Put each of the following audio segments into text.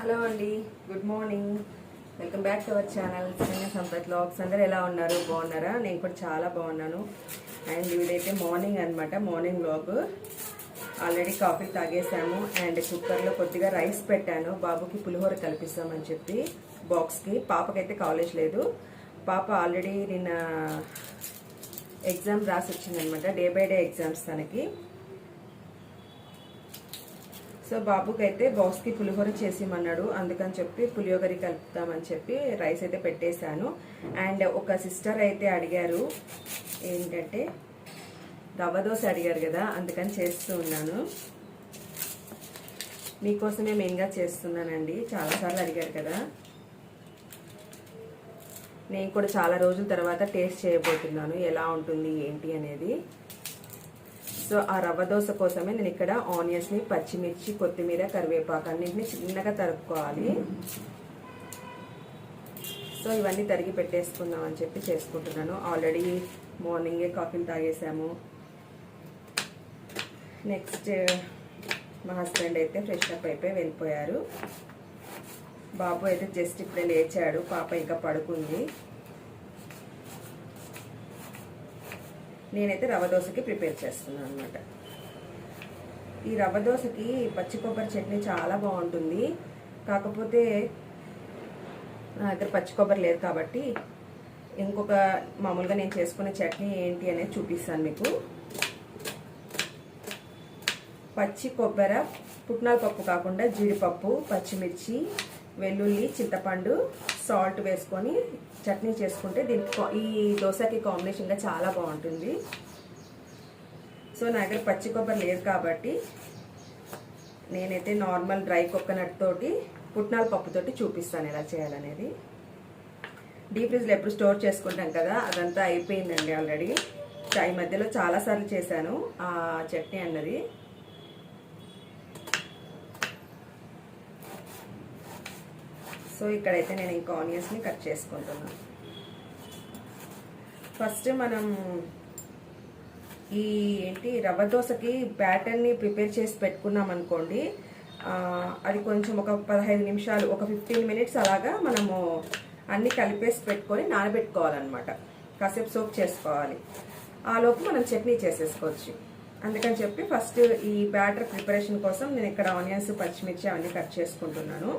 Hello అండి, good morning. Welcome back to our channel సైన్య Sampath vlogs. అందరూ ఎలా ఉన్నారు? బాగున్నారా? నేను కూడా చాలా బాగున్నాను. అండ్ ఇదైతే మార్నింగ్ అనమాట, మార్నింగ్ వ్లాగ్. ఆల్రెడీ కాఫీ తాగేసాము అండ్ కుక్కర్లో కొద్దిగా రైస్ పెట్టాను. బాబుకి పులిహోర కల్పిస్తామని చెప్పి బాక్స్కి. పాపకైతే కాలేజ్ లేదు. పాప ఆల్రెడీ నిన్న ఎగ్జామ్ రాసి వచ్చిందనమాట, డే బై డే ఎగ్జామ్స్ తనకి. సో బాబుకి అయితే బాక్స్కి పులిహోర చేసిమన్నాడు, అందుకని చెప్పి పులిహోగరి కలుపుతామని చెప్పి రైస్ అయితే పెట్టేశాను. అండ్ ఒక సిస్టర్ అయితే అడిగారు, ఏంటంటే రవ్వ దోశ అడిగారు కదా, అందుకని చేస్తూ ఉన్నాను. మీకోసమే మెయిన్గా చేస్తున్నానండి, చాలాసార్లు అడిగారు కదా. నేను కూడా చాలా రోజుల తర్వాత టేస్ట్ చేయబోతున్నాను ఎలా ఉంటుంది ఏంటి అనేది. సో ఆ రవ్వ దోశ కోసమే నేను ఇక్కడ ఆనియన్స్ని, పచ్చిమిర్చి, కొత్తిమీర, కరివేపాకు అన్నింటినీ చిన్నగా తరుక్కోవాలి. సో ఇవన్నీ తరిగి పెట్టేసుకుందాం అని చెప్పి చేసుకుంటున్నాను. ఆల్రెడీ మార్నింగే కాఫీలు తాగేసాము. నెక్స్ట్ మా హస్బెండ్ అయితే ఫ్రెష్ అప్ అయిపోయి వెళ్ళిపోయారు. బాబు అయితే జస్ట్ ఇప్పుడే లేచాడు, పాప ఇంకా పడుకుంది. నేనైతే రవ్వ దోశకి ప్రిపేర్ చేస్తున్నాను అనమాట. ఈ రవ్వ దోశకి పచ్చి కొబ్బరి చట్నీ చాలా బాగుంటుంది. కాకపోతే నా దగ్గర పచ్చి కొబ్బరి లేదు కాబట్టి ఇంకొక మామూలుగా నేను చేసుకునే చట్నీ ఏంటి అనేది చూపిస్తాను మీకు. పచ్చి కొబ్బరి, పుట్నాల పప్పు కాకుండా జీడిపప్పు, పచ్చిమిర్చి, వెల్లుల్లి, చింతపండు, సాల్ట్ వేసుకొని చట్నీ చేసుకుంటే దీనికి ఈ దోశకి కాంబినేషన్గా చాలా బాగుంటుంది. సో నా దగ్గర పచ్చి కొబ్బరి లేదు కాబట్టి నేనైతే నార్మల్ డ్రై కోకోనట్ తోటి, పుట్నాల పప్పుతోటి చూపిస్తాను ఎలా చేయాలనేది. డీప్ ఫ్రిడ్జ్లో ఎప్పుడు స్టోర్ చేసుకుంటాం కదా, అదంతా అయిపోయిందండి ఆల్రెడీ. ఈ మధ్యలో చాలాసార్లు చేశాను ఆ చట్నీ అన్నది. సో ఇక్కడైతే నేను ఇంకా ఆనియన్స్ని కట్ చేసుకుంటున్నాను. ఫస్ట్ మనం ఈ రవ్వ దోశకి బ్యాటర్ని ప్రిపేర్ చేసి పెట్టుకున్నాం అనుకోండి, అది కొంచెం ఒక 15 నిమిషాలు, ఒక 15 మినిట్స్ అలాగా మనము అన్నీ కలిపేసి పెట్టుకొని నానబెట్టుకోవాలన్నమాట. కాసేపు సోక్ చేసుకోవాలి. ఆలోపు మనం చట్నీ చేసేసుకోవచ్చు. అందుకని చెప్పి ఫస్ట్ ఈ బ్యాటర్ ప్రిపరేషన్ కోసం నేను ఇక్కడ ఆనియన్స్, పచ్చిమిర్చి అవన్నీ కట్ చేసుకుంటున్నాను.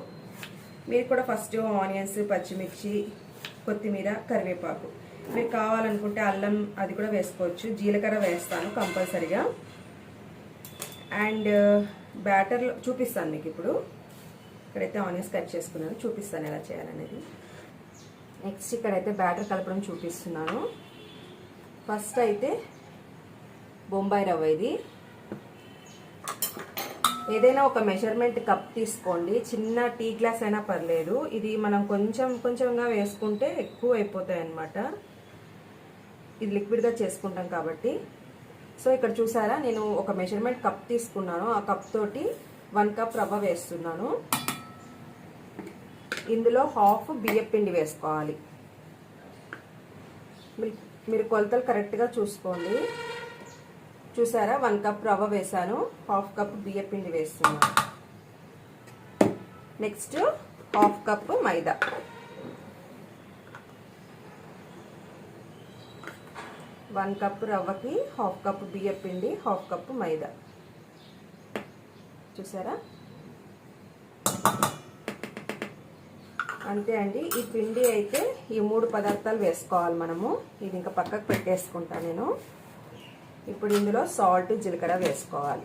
మీరు కూడా ఫస్ట్ ఆనియన్స్, పచ్చిమిర్చి, కొత్తిమీర, కరివేపాకు, మీరు కావాలనుకుంటే అల్లం అది కూడా వేసుకోవచ్చు. జీలకర్ర వేస్తాను కంపల్సరిగా. అండ్ బ్యాటర్లో చూపిస్తాను మీకు ఇప్పుడు. ఇక్కడైతే ఆనియన్స్ కట్ చేసుకున్నాను, చూపిస్తాను ఎలా చేయాలనేది. నెక్స్ట్ ఇక్కడైతే బ్యాటర్ కలపడం చూపిస్తున్నాను. ఫస్ట్ అయితే బొంబాయి రవ్వ, ఇది ఏదైనా ఒక మెజర్మెంట్ కప్ తీసుకోండి. చిన్న టీ గ్లాస్ అయినా పర్లేదు. ఇది మనం కొంచెం కొంచెంగా వేసుకుంటే ఎక్కువ అయిపోతాయి అన్నమాట. ఇది లిక్విడ్గా చేసుకుంటాం కాబట్టి. సో ఇక్కడ చూసారా, నేను ఒక మెజర్మెంట్ కప్ తీసుకున్నాను. ఆ కప్ తోటి 1 కప్ రవ్వ వేస్తున్నాను. ఇందులో హాఫ్ బియ్యం పిండి వేసుకోవాలి. మీరు కొలతలు కరెక్ట్గా చూసుకోండి. చూసారా, 1 కప్ రవ్వ వేసాను, హాఫ్ కప్ బియ్యం పిండి వేస్తున్నాను. నెక్స్ట్ హాఫ్ కప్ మైదా, వన్ కప్ రవ్వకి హాఫ్ కప్ బియ్యం పిండి, హాఫ్ కప్ మైదా. చూసారా, అంతే అండి. ఈ పిండి అయితే ఈ 3 పదార్థాలు వేసుకోవాలి మనము. ఇది ఇంకా పక్కకు పెట్టేసుకుంటాను నేను. ఇప్పుడు ఇందులో సాల్ట్, జీలకర్ర వేసుకోవాలి.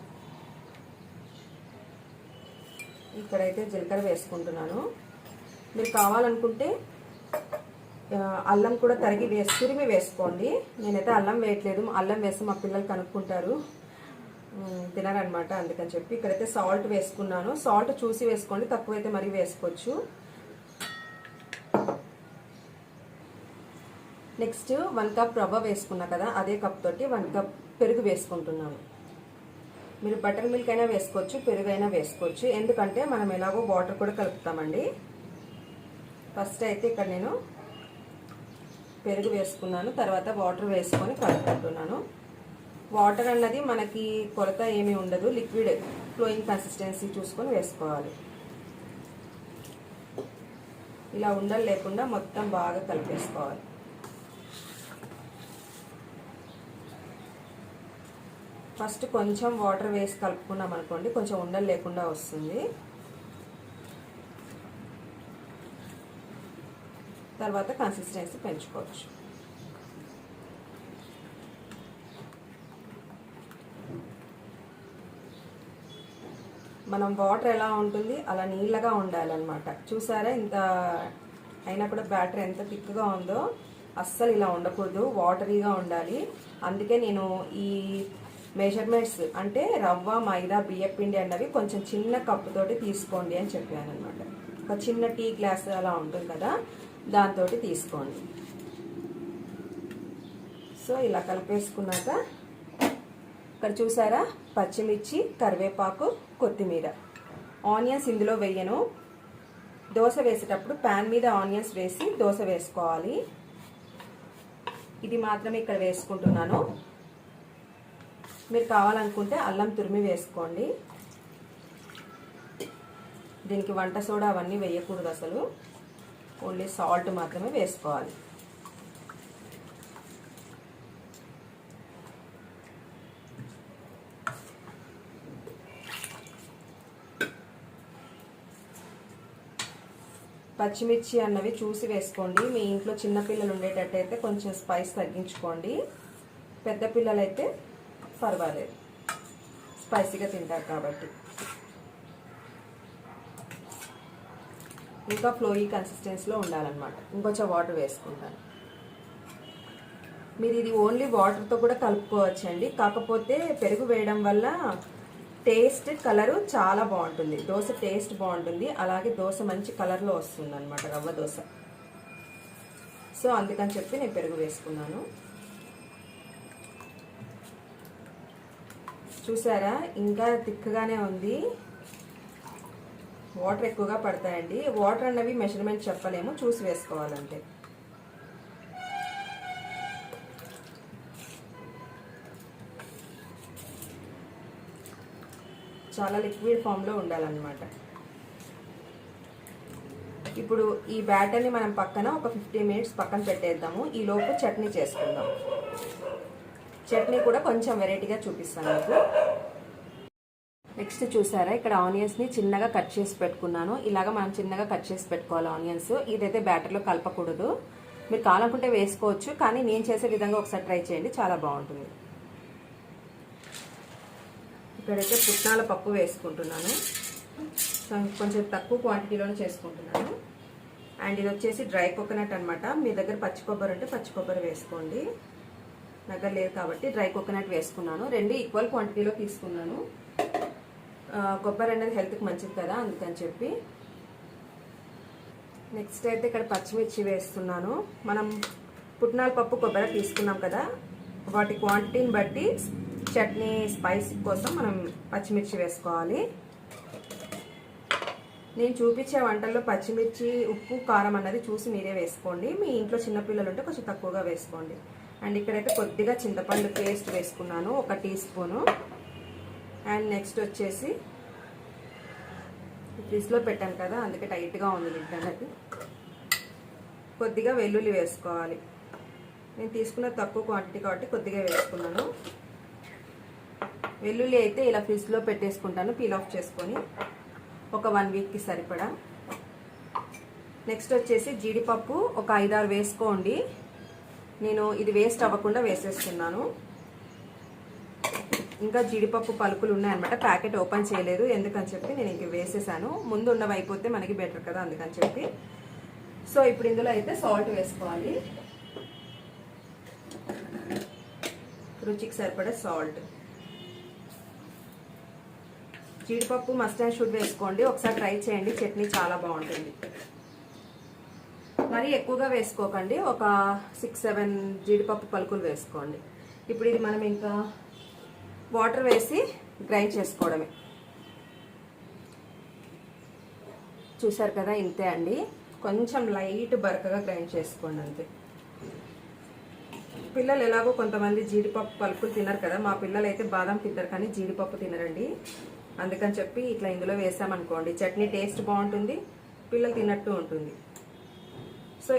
ఇక్కడైతే జీలకర్ర వేసుకుంటున్నాను. మీరు కావాలనుకుంటే అల్లం కూడా తురిమి వేసుకోండి. నేనైతే అల్లం వేయట్లేదు. అల్లం వేస్తే మా పిల్లలు కనుక్కుంటారు, తినరనమాట. అందుకని చెప్పి ఇక్కడైతే సాల్ట్ వేసుకున్నాను. సాల్ట్ చూసి వేసుకోండి, తక్కువైతే మరీ వేసుకోవచ్చు. నెక్స్ట్ 1 కప్ రవ్వ వేసుకున్నా కదా, అదే కప్ తోటి 1 కప్ పెరుగు వేసుకుంటున్నాను. మీరు బటర్ మిల్క్ అయినా వేసుకోవచ్చు, పెరుగు అయినా వేసుకోవచ్చు. ఎందుకంటే మనం ఎలాగో వాటర్ కూడా కలుపుతామండి. ఫస్ట్ అయితే ఇక్కడ నేను పెరుగు వేసుకున్నాను, తర్వాత వాటర్ వేసుకొని కలుపుకుంటున్నాను. వాటర్ అన్నది మనకి కొలత ఏమీ ఉండదు, లిక్విడ్ ఫ్లోయింగ్ కన్సిస్టెన్సీ చూసుకొని వేసుకోవాలి. ఇలా ఉండలు లేకుండా మొత్తం బాగా కలిపేసుకోవాలి. ఫస్ట్ కొంచెం వాటర్ వేసి కలుపుకున్నాం అనుకోండి, కొంచెం ఉండలు లేకుండా వస్తుంది. తర్వాత కన్సిస్టెన్సీ పెంచుకోవచ్చు. మనం వాటర్ ఎలా ఉంటుంది అలా నీళ్ళగా ఉండాలన్నమాట. చూసారా ఇంత అయినా కూడా బ్యాటర్ ఎంత థిక్గా ఉందో. అస్సలు ఇలా ఉండకూడదు, వాటరీగా ఉండాలి. అందుకే నేను ఈ మెజర్మెంట్స్ అంటే రవ్వ, మైదా, బియ్యపిండి అన్నవి కొంచెం చిన్న కప్పుతోటి తీసుకోండి అని చెప్పాను అనమాట. ఒక చిన్న టీ గ్లాస్ అలా ఉంటుంది కదా, దాంతో తీసుకోండి. సో ఇలా కలిపేసుకున్నాక ఇక్కడ చూసారా పచ్చిమిర్చి, కరివేపాకు, కొత్తిమీర. ఆనియన్స్ ఇందులో వేయను. దోశ వేసేటప్పుడు ప్యాన్ మీద ఆనియన్స్ వేసి దోశ వేసుకోవాలి. ఇది మాత్రమే ఇక్కడ వేసుకుంటున్నాను. మీరు కావాలనుకుంటే అల్లం తురిమి వేసుకోండి. దీనికి వంట సోడా అవన్నీ వేయకూడదు అసలు, ఓన్లీ సాల్ట్ మాత్రమే వేసుకోవాలి. పచ్చిమిర్చి అన్నవి చూసి వేసుకోండి. మీ ఇంట్లో చిన్నపిల్లలు ఉండేటట్టయితే కొంచెం స్పైస్ తగ్గించుకోండి. పెద్ద పిల్లలైతే పర్వాలేదు, స్పైసీగా తింటారు కాబట్టి. ఇంకా ఫ్లోయీ కన్సిస్టెన్సీలో ఉండాలన్నమాట. ఇంకొంచెం వాటర్ వేసుకుంటాను. మీరు ఇది ఓన్లీ వాటర్తో కూడా కలుపుకోవచ్చండి. కాకపోతే పెరుగు వేయడం వల్ల టేస్ట్, కలరు చాలా బాగుంటుంది. దోశ టేస్ట్ బాగుంటుంది, అలాగే దోశ మంచి కలర్లో వస్తుంది అనమాట, రవ్వ దోశ. సో అందుకని చెప్పి నేను పెరుగు వేసుకున్నాను. చూసారా ఇంకా థిక్గానే ఉంది. వాటర్ ఎక్కువగా పడతాయండి. వాటర్ అన్నవి మెజర్మెంట్ చెప్పలేము, చూసి వేసుకోవాలంటే. చాలా లిక్విడ్ ఫామ్లో ఉండాలన్నమాట. ఇప్పుడు ఈ బ్యాటర్ని మనం పక్కన ఒక 15 మినిట్స్ పక్కన పెట్టేద్దాము. ఈ లోపు చట్నీ చేసుకుందాం. చట్నీ కూడా కొంచెం వెరైటీగా చూపిస్తాను మీకు. నెక్స్ట్ చూసారా ఇక్కడ ఆనియన్స్ని చిన్నగా కట్ చేసి పెట్టుకున్నాను. ఇలాగా మనం చిన్నగా కట్ చేసి పెట్టుకోవాలి ఆనియన్స్. ఇదైతే బ్యాటర్లో కలపకూడదు. మీరు కావాలనుకుంటే వేసుకోవచ్చు, కానీ నేను చేసే విధంగా ఒకసారి ట్రై చేయండి, చాలా బాగుంటుంది. ఇక్కడైతే పుట్నాల పప్పు వేసుకుంటున్నాను. కొంచెం తక్కువ క్వాంటిటీలోనే చేసుకుంటున్నాను. అండ్ ఇది వచ్చేసి డ్రై కోకోనట్ అనమాట. మీ దగ్గర పచ్చి కొబ్బరి ఉంటే పచ్చి కొబ్బరి వేసుకోండి. దగ్గర లేదు కాబట్టి డ్రై కోకోనట్ వేసుకున్నాను. రెండు ఈక్వల్ క్వాంటిటీలో తీసుకున్నాను. కొబ్బరి అనేది హెల్త్కి మంచిది కదా, అందుకని చెప్పి. నెక్స్ట్ అయితే ఇక్కడ పచ్చిమిర్చి వేస్తున్నాను. మనం పుట్నాల పప్పు, కొబ్బరి తీసుకున్నాం కదా, వాటి క్వాంటిటీని బట్టి చట్నీ స్పైస్ కోసం మనం పచ్చిమిర్చి వేసుకోవాలి. నేను చూపించే వంటల్లో పచ్చిమిర్చి, ఉప్పు, కారం అన్నది చూసి మీరే వేసుకోండి. మీ ఇంట్లో చిన్నపిల్లలు ఉంటే కొంచెం తక్కువగా వేసుకోండి. అండ్ ఇక్కడైతే కొద్దిగా చింతపండు పేస్ట్ వేసుకున్నాను, 1 టీ స్పూను. అండ్ నెక్స్ట్ వచ్చేసి ఫ్రిడ్జ్లో పెట్టాను కదా, అందుకే టైట్గా ఉంది లిడ్ అనేది. కొద్దిగా వెల్లుల్లి వేసుకోవాలి. నేను తీసుకున్న తక్కువ క్వాంటిటీ కాబట్టి కొద్దిగా వేసుకున్నాను. వెల్లుల్లి అయితే ఇలా ఫ్రిడ్జ్లో పెట్టేసుకుంటాను, పీల్ ఆఫ్ చేసుకొని, ఒక 1 వీక్కి సరిపడా. నెక్స్ట్ వచ్చేసి జీడిపప్పు ఒక 5-6 వేసుకోండి. నేను ఇది వేస్ట్ అవ్వకుండా వేసేస్తున్నాను. ఇంకా జీడిపప్పు పలుకులు ఉన్నాయన్నమాట, ప్యాకెట్ ఓపెన్ చేయలేదు, ఎందుకని చెప్పి నేను ఇంక వేసేసాను. ముందు ఉన్నవి అయిపోతే మనకి బెటర్ కదా, అందుకని చెప్పి. సో ఇప్పుడు ఇందులో అయితే సాల్ట్ వేసుకోవాలి, రుచికి సరిపడే సాల్ట్. జీడిపప్పు మస్ట్ అండ్ షుడ్ వేసుకోండి, ఒకసారి ట్రై చేయండి, చట్నీ చాలా బాగుంటుంది. మరీ ఎక్కువగా వేసుకోకండి, ఒక 6-7 జీడిపప్పు పలుకులు వేసుకోండి. ఇప్పుడు ఇది మనం ఇంకా వాటర్ వేసి గ్రైండ్ చేసుకోవడమే. చూసారు కదా, ఇంతే అండి. కొంచెం లైట్ బరకగా గ్రైండ్ చేసుకోండి అంతే. పిల్లలు ఎలాగో కొంతమంది జీడిపప్పు పలుకులు తినరు కదా, మా పిల్లలు అయితే బాదం తింటారు కానీ జీడిపప్పు తినరండి. అందుకని చెప్పి ఇట్లా ఇందులో వేసామనుకోండి చట్నీ టేస్ట్ బాగుంటుంది, పిల్లలు తిన్నట్టు ఉంటుంది. సో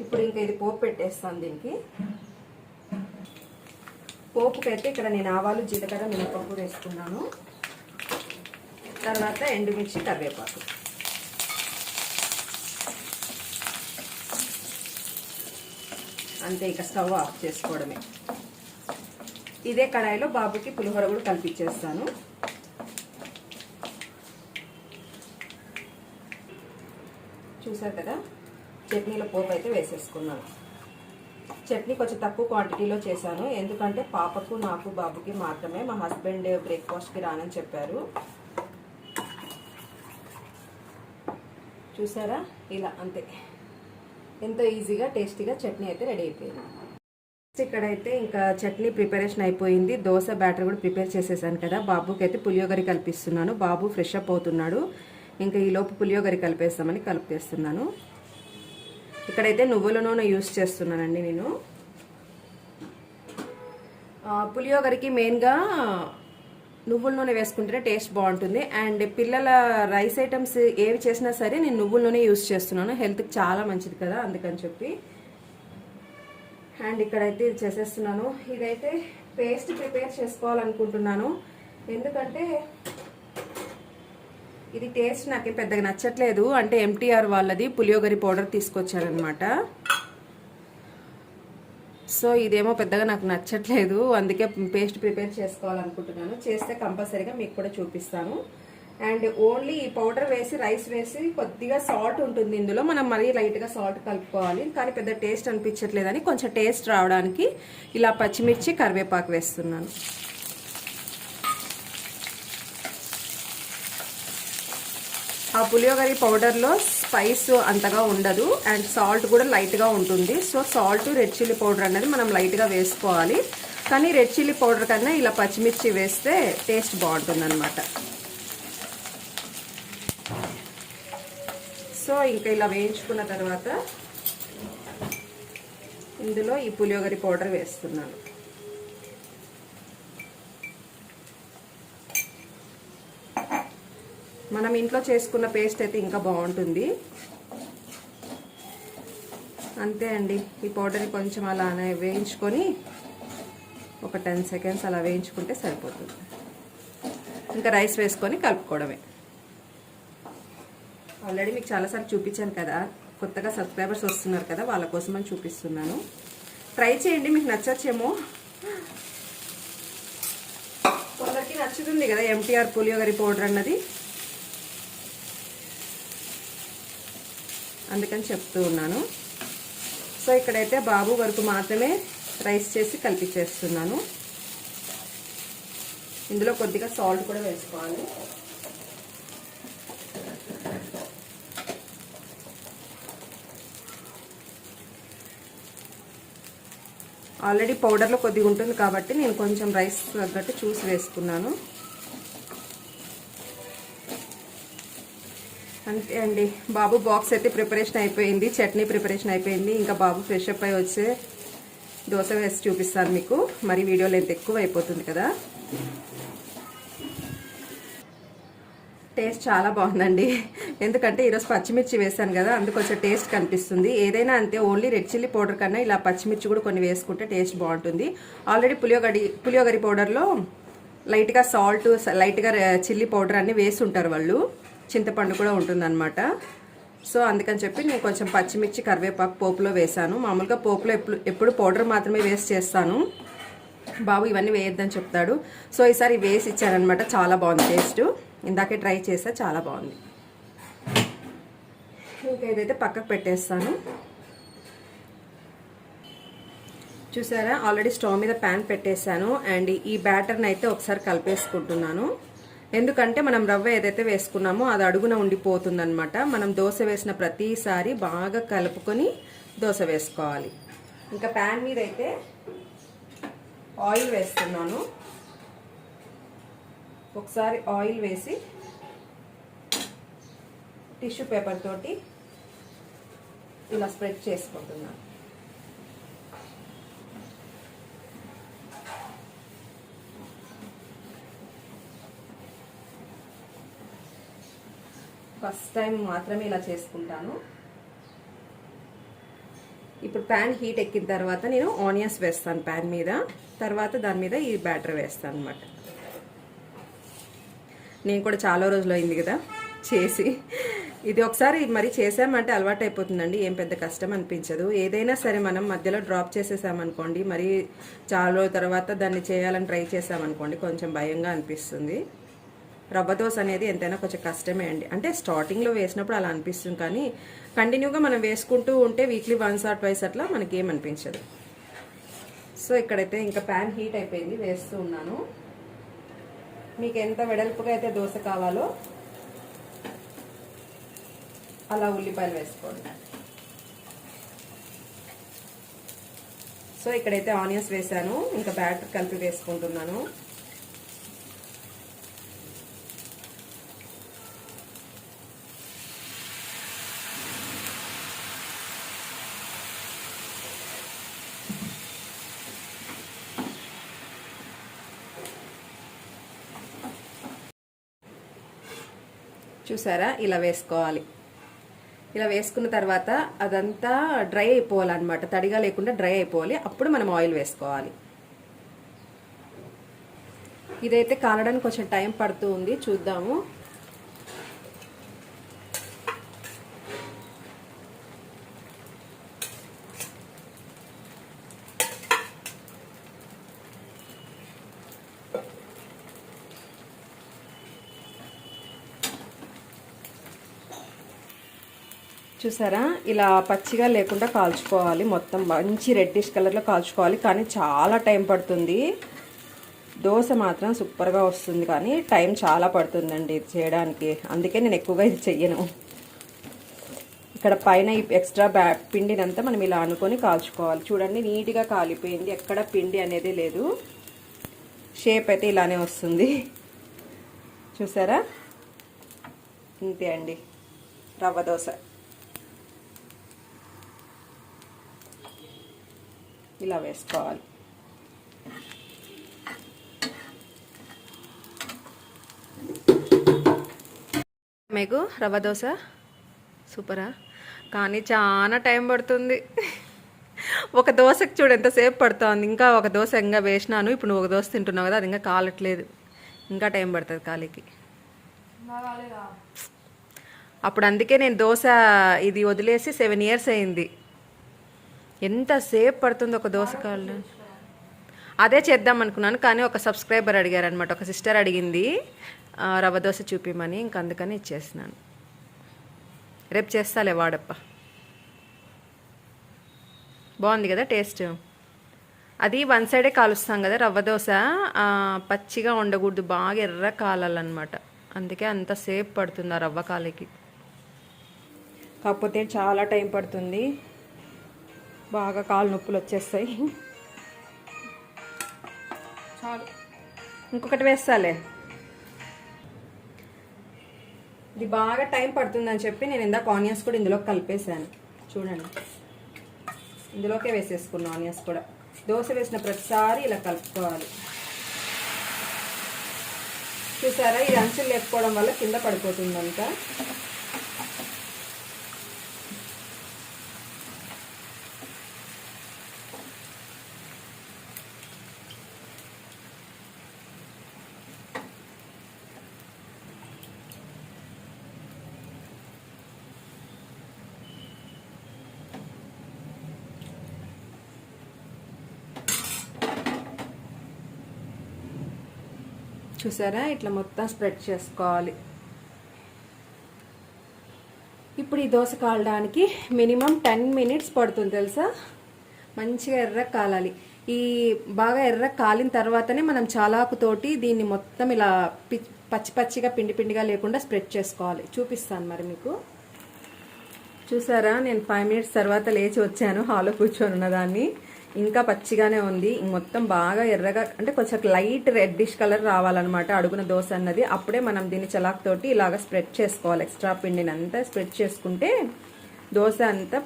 ఇప్పుడు ఇంకా ఇది పోపు పెట్టేస్తాను. దీనికి పోపుకైతే ఇక్కడ నేను ఆవాలు, జీలకర్ర, మినపప్పు వేసుకున్నాను. తర్వాత ఎండుమిర్చి, కరివేపాకు. అంతే, ఇక స్టవ్ ఆఫ్ చేసుకోవడమే. ఇదే కడాయిలో బాబుకి పులిహోర కూడా కలిపిచ్చేస్తాను. చూసారు కదా, చట్నీలో పోపు అయితే వేసేసుకున్నాను. చట్నీ కొంచెం తక్కువ క్వాంటిటీలో చేశాను, ఎందుకంటే పాపకు, నాకు, బాబుకి మాత్రమే. మా హస్బెండ్ బ్రేక్ఫాస్ట్కి రానని చెప్పారు. చూసారా, ఇలా అంతే, ఎంతో ఈజీగా టేస్టీగా చట్నీ అయితే రెడీ అయిపోయింది. ఇక్కడైతే ఇంకా చట్నీ ప్రిపరేషన్ అయిపోయింది. దోశ బ్యాటర్ కూడా ప్రిపేర్ చేసేసాను కదా. బాబుకి అయితే పులియోగరి కల్పిస్తున్నాను. బాబు ఫ్రెష్ అప్ అవుతున్నాడు. ఇంకా ఈలోపు పులియోగరి కలిపేస్తామని కలిపేస్తున్నాను. ఇక్కడైతే నువ్వుల నూనె యూస్ చేస్తున్నానండి నేను. పులియోగరికి మెయిన్గా నువ్వుల నూనె వేసుకుంటేనే టేస్ట్ బాగుంటుంది. అండ్ పిల్లల రైస్ ఐటమ్స్ ఏవి చేసినా సరే నేను నువ్వుల నూనె యూస్ చేస్తున్నాను. హెల్త్కి చాలా మంచిది కదా, అందుకని చెప్పి. అండ్ ఇక్కడైతే ఇది చేసేస్తున్నాను. ఇదైతే పేస్ట్ ప్రిపేర్ చేసుకోవాలనుకుంటున్నాను, ఎందుకంటే ఇది టేస్ట్ నాకు పెద్దగా నచ్చట్లేదు. అంటే ఎంటీఆర్ వాళ్ళది పులియోగరి పౌడర్ తీసుకొచ్చారనమాట. సో ఇదేమో పెద్దగా నాకు నచ్చట్లేదు, అందుకే పేస్ట్ ప్రిపేర్ చేసుకోవాలనుకుంటున్నాను. చేస్తే కంపల్సరీగా మీకు కూడా చూపిస్తాను. అండ్ ఓన్లీ ఈ పౌడర్ వేసి, రైస్ వేసి, కొద్దిగా సాల్ట్ ఉంటుంది ఇందులో. మనం మరీ లైట్గా సాల్ట్ కలుపుకోవాలి, కానీ పెద్ద టేస్ట్ అనిపించట్లేదని కొంచెం టేస్ట్ రావడానికి ఇలా పచ్చిమిర్చి, కరివేపాకు వేస్తున్నాను. ఆ పులియోగరి పౌడర్లో స్పైస్ అంతగా ఉండదు అండ్ సాల్ట్ కూడా లైట్గా ఉంటుంది. So salt, red chilli powder అనేది మనం లైట్గా వేసుకోవాలి. కానీ రెడ్ చిల్లీ పౌడర్ కన్నా ఇలా పచ్చిమిర్చి వేస్తే టేస్ట్ బాగుంటుంది అనమాట. సో ఇంకా ఇలా వేయించుకున్న తర్వాత ఇందులో ఈ పులియోగరి పౌడర్ వేస్తున్నాను. మనం ఇంట్లో చేసుకున్న పేస్ట్ అయితే ఇంకా బాగుంటుంది. అంతే అండి, ఈ పౌడర్ని కొంచెం అలానే వేయించుకొని ఒక 10 సెకండ్స్ అలా వేయించుకుంటే సరిపోతుంది. ఇంకా రైస్ వేసుకొని కలుపుకోవడమే. ఆల్రెడీ మీకు చాలాసార్లు చూపించాను కదా, కొత్తగా సబ్స్క్రైబర్స్ వస్తున్నారు కదా, వాళ్ళ కోసం అని చూపిస్తున్నాను. ట్రై చేయండి, మీకు నచ్చచ్చేమో. కొందరికి నచ్చుతుంది కదా ఎంటీఆర్ పులియోగరి పౌడర్ అన్నది, అందుకని చెప్తూ ఉన్నాను. సో ఇక్కడైతే బాబు వరకు మాత్రమే రైస్ చేసి కలిపిచేస్తున్నాను. ఇందులో కొద్దిగా సాల్ట్ కూడా వేసుకోవాలి. ఆల్రెడీ పౌడర్లో కొద్దిగా ఉంటుంది కాబట్టి నేను కొంచెం రైస్ తగ్గట్టు చూసి వేసుకున్నాను. అంతే అండి, బాబు బాక్స్ అయితే ప్రిపరేషన్ అయిపోయింది, చట్నీ ప్రిపరేషన్ అయిపోయింది. ఇంకా బాబు ఫ్రెష్ అప్ అయి వచ్చే దోశ వేసి చూపిస్తాను మీకు. మరి వీడియో లెంత్ ఎక్కువ అయిపోతుంది కదా. టేస్ట్ చాలా బాగుందండి, ఎందుకంటే ఈరోజు పచ్చిమిర్చి వేసాను కదా, అందుకు కొంచెం టేస్ట్ కనిపిస్తుంది. ఏదైనా అంతే, ఓన్లీ రెడ్ చిల్లీ పౌడర్ కన్నా ఇలా పచ్చిమిర్చి కూడా కొన్ని వేసుకుంటే టేస్ట్ బాగుంటుంది. ఆల్రెడీ పులియోగరి పౌడర్లో లైట్గా సాల్ట్, లైట్గా చిల్లీ పౌడర్ అన్నీ వేసి ఉంటారు వాళ్ళు. చింతపండు కూడా ఉంటుందన్నమాట. సో అందుకని చెప్పి నేను కొంచెం పచ్చిమిర్చి, కరివేపాకు పోపులో వేసాను. మామూలుగా పోపులో ఎప్పుడు పౌడర్ మాత్రమే వేసి చేస్తాను. బాబు ఇవన్నీ వేయొద్దని చెప్తాడు. సో ఈసారి వేసి ఇచ్చానమాట, చాలా బాగుంది టేస్ట్. ఇందాకే ట్రై చేసా, చాలా బాగుంది. ఇంకా ఇదైతే పక్కకు పెట్టేస్తాను. చూసారా, ఆల్రెడీ స్టవ్ మీద ప్యాన్ పెట్టేశాను. అండ్ ఈ బ్యాటర్ని అయితే ఒకసారి కలిపేసుకుంటున్నాను. ఎందుకంటే మనం రవ్వ ఏదైతే వేసుకున్నామో అది అడుగున ఉండిపోతుంది అనమాట. మనం దోశ వేసిన ప్రతిసారి బాగా కలుపుకొని దోశ వేసుకోవాలి. ఇంకా ప్యాన్ మీద అయితే ఆయిల్ వేస్తున్నాను. ఒకసారి ఆయిల్ వేసి టిష్యూ పేపర్ తోటి ఇలా స్ప్రెడ్ చేసుకుంటున్నాను. ఫస్ట్ టైం మాత్రమే ఇలా చేసుకుంటాను. ఇప్పుడు ప్యాన్ హీట్ ఎక్కిన తర్వాత నేను ఆనియన్స్ వేస్తాను ప్యాన్ మీద, తర్వాత దాని మీద ఈ బ్యాటర్ వేస్తాను అనమాట. నేను కూడా చాలా రోజులు అయింది కదా చేసి, ఇది ఒకసారి మరి చేసామంటే అలవాటు అయిపోతుందండి, ఏం పెద్ద కష్టం అనిపించదు. ఏదైనా సరే మనం మధ్యలో డ్రాప్ చేసేసామనుకోండి, మరి చాలా రోజుల తర్వాత దాన్ని చేయాలని ట్రై చేసామనుకోండి కొంచెం భయంగా అనిపిస్తుంది. రవ్వ దోశ అనేది ఎంతైనా కొంచెం కష్టమే అండి. అంటే స్టార్టింగ్లో వేసినప్పుడు అలా అనిపిస్తుంది, కానీ కంటిన్యూగా మనం వేసుకుంటూ ఉంటే వీక్లీ వన్స్ ఆర్ ట్వైస్ అట్లా మనకి ఏమనిపించదు. సో ఇక్కడైతే ఇంకా ప్యాన్ హీట్ అయిపోయింది, వేస్తూ ఉన్నాను. మీకు ఎంత వెడల్పుగా అయితే దోశ కావాలో అలా ఉల్లిపాయలు వేసుకోండి. సో ఇక్కడైతే ఆనియన్స్ వేసాను, ఇంకా బ్యాటర్ కలిపి వేసుకుంటున్నాను. చూసారా, ఇలా వేసుకోవాలి. ఇలా వేసుకున్న తర్వాత అదంతా డ్రై అయిపోవాలన్నమాట, తడిగా లేకుండా డ్రై అయిపోవాలి. అప్పుడు మనం ఆయిల్ వేసుకోవాలి. ఇదైతే కాలడానికి కొంచెం టైం పడుతూ ఉంది, చూద్దాము. చూసారా, ఇలా పచ్చిగా లేకుండా కాల్చుకోవాలి, మొత్తం మంచి రెడ్డిష్ కలర్లో కాల్చుకోవాలి. కానీ చాలా టైం పడుతుంది. దోశ మాత్రం సూపర్గా వస్తుంది, కానీ టైం చాలా పడుతుందండి ఇది చేయడానికి. అందుకే నేను ఎక్కువగా ఇది చెయ్యను. ఇక్కడ పైన ఈ ఎక్స్ట్రా పిండినంతా మనం ఇలా అనుకొని కాల్చుకోవాలి. చూడండి, నీట్గా కాలిపోయింది, ఎక్కడ పిండి అనేది లేదు. షేప్ అయితే ఇలానే వస్తుంది. చూసారా, ఇంతే అండి రవ్వ దోశ. ఇలా వేసుకోవాలి. మీకు రవ్వ దోశ సూపరా, కానీ చాలా టైం పడుతుంది. ఒక దోశకి చూడు ఎంతసేపు పడుతుంది. ఇంకా ఒక దోశ ఇంకా వేసినాను, ఇప్పుడు నువ్వు ఒక దోశ తింటున్నావు కదా, అది ఇంకా కాలట్లేదు, ఇంకా టైం పడుతుంది కాలికి. అప్పుడు అందుకే నేను దోశ ఇది వదిలేసి 7 years అయింది. ఎంతసేపు పడుతుంది ఒక దోశ కాళ్ళు. అదే చేద్దాం అనుకున్నాను, కానీ ఒక సబ్స్క్రైబర్ అడిగారనమాట, ఒక సిస్టర్ అడిగింది రవ్వ దోశ చూపిమని, ఇంక అందుకని ఇచ్చేసినాను. రేపు చేస్తాలే వాడప్ప. బాగుంది కదా టేస్ట్. అది వన్ సైడే కాలుస్తాం కదా రవ్వ దోశ, పచ్చిగా ఉండకూడదు, బాగా ఎర్ర కాలాలన్నమాట. అందుకే అంతసేపు పడుతుంది ఆ రవ్వ కాలికి. కాకపోతే చాలా టైం పడుతుంది, బాగా కాలు నొప్పులు వచ్చేస్తాయి. చాలు, ఇంకొకటి వేస్తాలే. ఇది బాగా టైం పడుతుందని చెప్పి నేను ఇందాక ఆనియన్స్ కూడా ఇందులో కలిపేసాను. చూడండి, ఇందులోకే వేసేసుకున్నాను ఆనియన్స్ కూడా. దోశ వేసిన ప్రతిసారి ఇలా కలుపుకోవాలి. చూసారా, ఇది అంచులు లేకపోవడం వల్ల కింద పడిపోతుందంతా. చూసారా, ఇట్లా మొత్తం స్ప్రెడ్ చేసుకోవాలి. ఇప్పుడు ఈ దోశ కాలడానికి మినిమం 10 minutes పడుతుంది తెలుసా. మంచిగా ఎర్ర కాలాలి. ఈ బాగా ఎర్ర కాలిన తర్వాతనే మనం చాలాకుతోటి దీన్ని మొత్తం ఇలా పచ్చి పచ్చిగా పిండి పిండిగా లేకుండా స్ప్రెడ్ చేసుకోవాలి. చూపిస్తాను మరి మీకు. చూసారా, నేను 5 minutes తర్వాత లేచి వచ్చాను, హాల్లో కూర్చొని ఉన్నదాన్ని. ఇంకా పచ్చిగానే ఉంది, మొత్తం బాగా ఎర్రగా, అంటే కొంచెం లైట్ రెడ్డిష్ కలర్ రావాలన్నమాట అడుగున దోశ అన్నది. అప్పుడే మనం దీన్ని చలాక్తోటి ఇలాగ స్ప్రెడ్ చేసుకోవాలి. ఎక్స్ట్రా పిండిని అంతా స్ప్రెడ్ చేసుకుంటే దోశ అంతా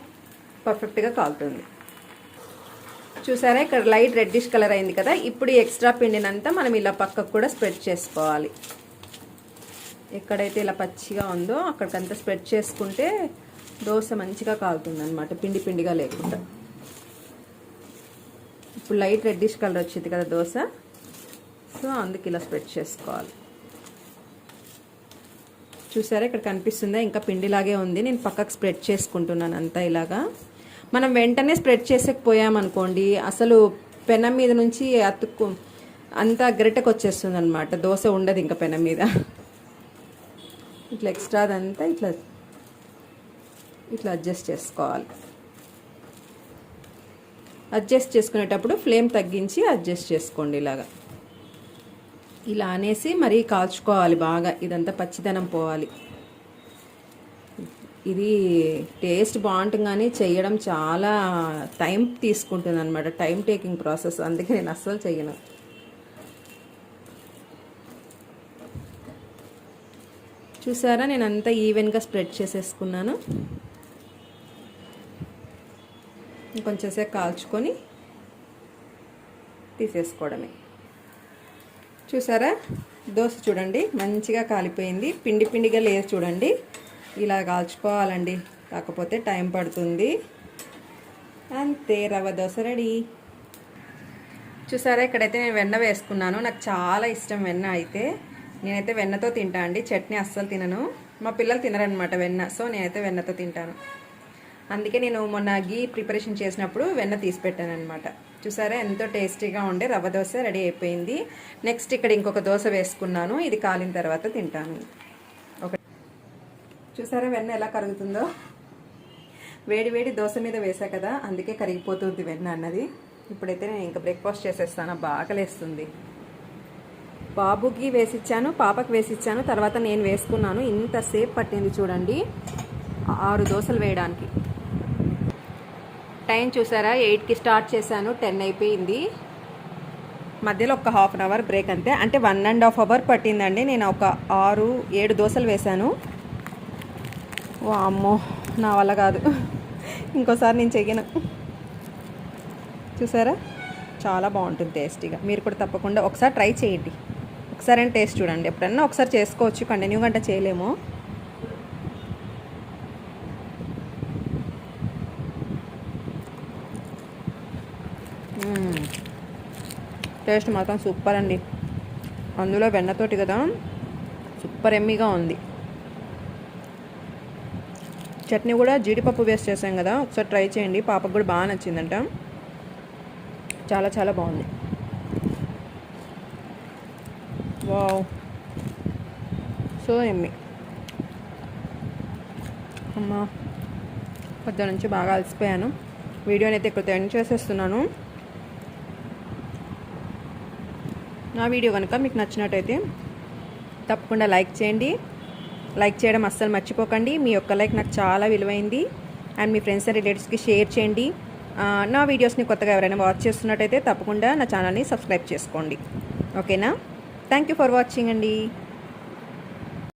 పర్ఫెక్ట్గా కాలుతుంది. చూసారా, ఇక్కడ లైట్ రెడ్డిష్ కలర్ అయింది కదా. ఇప్పుడు ఈ ఎక్స్ట్రా పిండిని అంతా మనం ఇలా పక్కకు కూడా స్ప్రెడ్ చేసుకోవాలి. ఎక్కడైతే ఇలా పచ్చిగా ఉందో అక్కడికంతా స్ప్రెడ్ చేసుకుంటే దోశ మంచిగా కాలుతుంది అనమాట, పిండి పిండిగా లేకుండా. ఇప్పుడు లైట్ రెడ్డిష్ కలర్ వచ్చింది కదా దోశ, సో అందుకు ఇలా స్ప్రెడ్ చేసుకోవాలి. చూసారా ఇక్కడ కనిపిస్తుందా, ఇంకా పిండిలాగే ఉంది. నేను పక్కకు స్ప్రెడ్ చేసుకుంటున్నాను అంతా ఇలాగా. మనం వెంటనే స్ప్రెడ్ చేసేకపోయామనుకోండి అసలు పెనం మీద నుంచి అతుక్కు అంతా గరిటకు వచ్చేస్తుంది అనమాట, దోశ ఉండదు ఇంకా పెనం మీద. ఇట్లా ఎక్స్ట్రాదంతా ఇట్లా ఇట్లా అడ్జస్ట్ చేసుకోవాలి. అడ్జస్ట్ చేసుకునేటప్పుడు ఫ్లేమ్ తగ్గించి అడ్జస్ట్ చేసుకోండి ఇలాగా. ఇలా అనేసి మరీ కాల్చుకోవాలి బాగా, ఇదంతా పచ్చిదనం పోవాలి. ఇది టేస్ట్ బాగుంటుంది కానీ చేయడం చాలా టైం తీసుకుంటుంది అనమాట, టైం టేకింగ్ ప్రాసెస్. అందుకే నేను అస్సలు చెయ్యను. చూసారా నేను అంతా ఈవెన్గా స్ప్రెడ్ చేసేసుకున్నాను. ఇంకొంచెంసేపు కాల్చుకొని తీసేసుకోవడమే. చూసారా దోశ చూడండి మంచిగా కాలిపోయింది, పిండి పిండిగా లేదు చూడండి. ఇలా కాల్చుకోవాలండి, కాకపోతే టైం పడుతుంది. అంతే, రవ్వ దోశ రెడీ. చూసారా ఇక్కడైతే నేను వెన్న వేసుకున్నాను, నాకు చాలా ఇష్టం వెన్న. అయితే నేనైతే వెన్నతో తింటా అండి, చట్నీ అస్సలు తినను. మా పిల్లలు తినరనమాట వెన్న, సో నేనైతే వెన్నతో తింటాను. అందుకే నేను మొన్న గీ ప్రిపరేషన్ చేసినప్పుడు వెన్న తీసి పెట్టాను అనమాట. చూసారా ఎంతో టేస్టీగా ఉండే రవ్వ దోశ రెడీ అయిపోయింది. నెక్స్ట్ ఇక్కడ ఇంకొక దోశ వేసుకున్నాను, ఇది కాలిన తర్వాత తింటాను. చూసారా వెన్న ఎలా కరుగుతుందో, వేడి వేడి దోశ మీద వేసా కదా అందుకే కరిగిపోతుంది వెన్న అన్నది. ఇప్పుడైతే నేను ఇంకా బ్రేక్ఫాస్ట్ చేసేస్తాను, బాగలేస్తుంది. బాబుకి వేసిచ్చాను, పాపకి వేసిచ్చాను, తర్వాత నేను వేసుకున్నాను. ఇంతసేపు పట్టింది చూడండి 6 దోశలు వేయడానికి. టైం చూసారా 8కి స్టార్ట్ చేశాను, 10 అయిపోయింది. మధ్యలో ఒక హాఫ్ అన్ అవర్ బ్రేక్ అంతే, అంటే 1.5 అవర్ పట్టిందండి. నేను ఒక 6-7 దోశలు వేశాను. ఓ అమ్మో నా వల్ల కాదు, ఇంకోసారి నేను చెయ్యను. చూసారా చాలా బాగుంటుంది టేస్టీగా. మీరు కూడా తప్పకుండా ఒకసారి ట్రై చేయండి, ఒకసారి టేస్ట్ చూడండి. ఎప్పుడన్నా ఒకసారి చేసుకోవచ్చు, కంటిన్యూగా అంటే చేయలేము. టేస్ట్ మాత్రం సూపర్ అండి, అందులో వెన్నతోటి కదా సూపర్ ఎమ్మీగా ఉంది. చట్నీ కూడా జీడిపప్పు వేస్ట్ చేసాం కదా, ఒకసారి ట్రై చేయండి, పాపకు కూడా బాగా నచ్చిందంట. చాలా చాలా బాగుంది. Wow so Emmy. అమ్మా పొద్దు నుంచి బాగా అలసిపోయాను. వీడియోని అయితే ఇక్కడ ఎండ్ చేసేస్తున్నాను. నా వీడియో కనుక మీకు నచ్చినట్టయితే తప్పకుండా లైక్ చేయండి. లైక్ చేయడం అస్సలు మర్చిపోకండి, మీ యొక్క లైక్ నాకు చాలా విలువైంది. అండ్ మీ ఫ్రెండ్స్ అండ్ రిలేటివ్స్కి షేర్ చేయండి. నా వీడియోస్ని కొత్తగా ఎవరైనా వాచ్ చేస్తున్నట్టయితే తప్పకుండా నా ఛానల్ని సబ్స్క్రైబ్ చేసుకోండి. ఓకేనా? థ్యాంక్ యూ ఫర్ వాచింగ్ అండి.